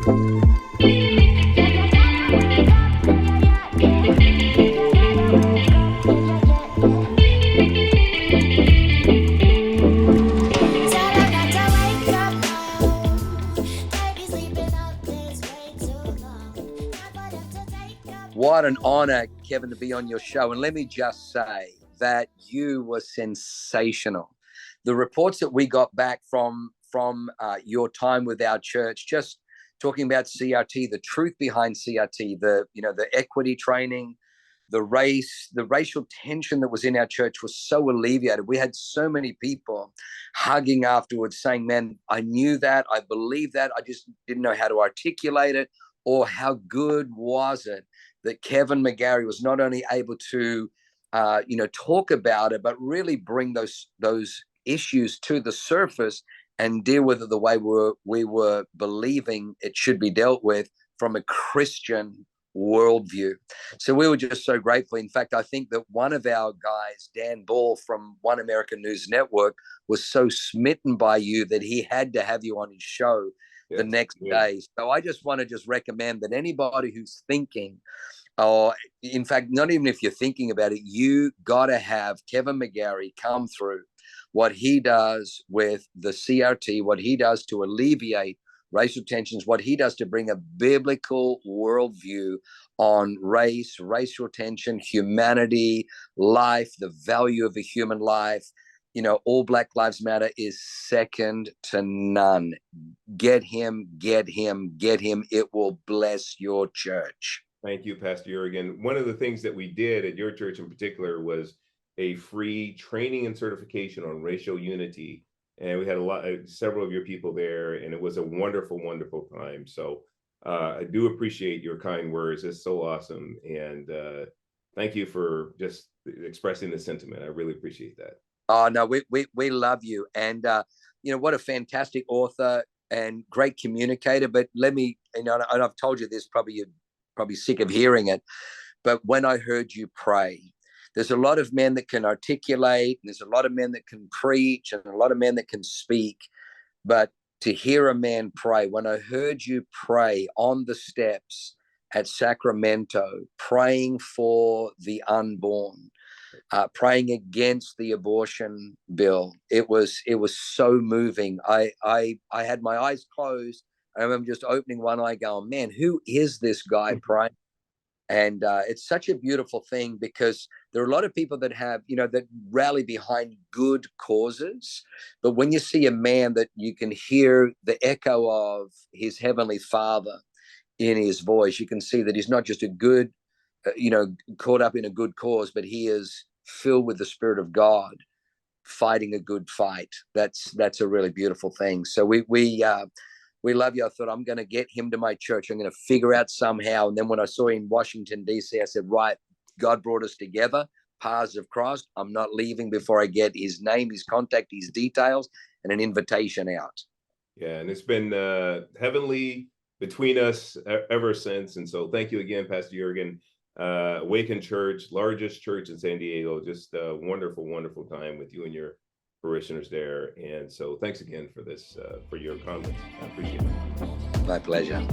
What an honor, Kevin, to be on your show. And let me just say that you were sensational. The reports that we got back from your time with our church, just talking about CRT, the truth behind CRT, the equity training, the racial tension that was in our church was so alleviated. We had so many people hugging afterwards saying, man, I knew that, I believe that, I just didn't know how to articulate it, or how good was it that Kevin McGarry was not only able to, talk about it, but really bring those issues to the surface and deal with it the way we were believing it should be dealt with from a Christian worldview. So we were just so grateful. In fact, I think that one of our guys, Dan Ball from One American News Network, was so smitten by you that he had to have you on his show the next day. So I just want to recommend that anybody who's thinking, or in fact, not even if you're thinking about it, you got to have Kevin McGarry come through what he does with the CRT, what he does to alleviate racial tensions, what he does to bring a biblical worldview on race, racial tension, humanity, life, the value of a human life. All Black Lives Matter is second to none. Get him. It will bless your church. Thank you, Pastor Jurgen. One of the things that we did at your church in particular was a free training and certification on racial unity. And we had several of your people there, and it was a wonderful, wonderful time. So I do appreciate your kind words. It's so awesome. And thank you for just expressing the sentiment. I really appreciate that. Oh, no, we love you. And, what a fantastic author and great communicator. But let me, and I've told you this, you're probably sick of hearing it. But when I heard you pray, there's a lot of men that can articulate, and there's a lot of men that can preach, and a lot of men that can speak. But to hear a man pray, when I heard you pray on the steps at Sacramento, praying for the unborn, praying against the abortion bill, it was so moving. I had my eyes closed. I remember just opening one eye going, man, who is this guy praying? And it's such a beautiful thing, because there are a lot of people that have, that rally behind good causes. But when you see a man that you can hear the echo of his heavenly Father in his voice, you can see that he's not just a good, caught up in a good cause, but he is filled with the Spirit of God, fighting a good fight. That's a really beautiful thing. So we love you. I thought, I'm going to get him to my church. I'm going to figure out somehow. And then when I saw him in Washington, D.C., I said, right, God brought us together, paths have crossed. I'm not leaving before I get his name, his contact, his details, and an invitation out. Yeah, and it's been heavenly between us ever since. And so thank you again, Pastor Jurgen. Awaken Church, largest church in San Diego. Just a wonderful, wonderful time with you and your parishioners there. And so thanks again for this, for your comments. I appreciate it. My pleasure.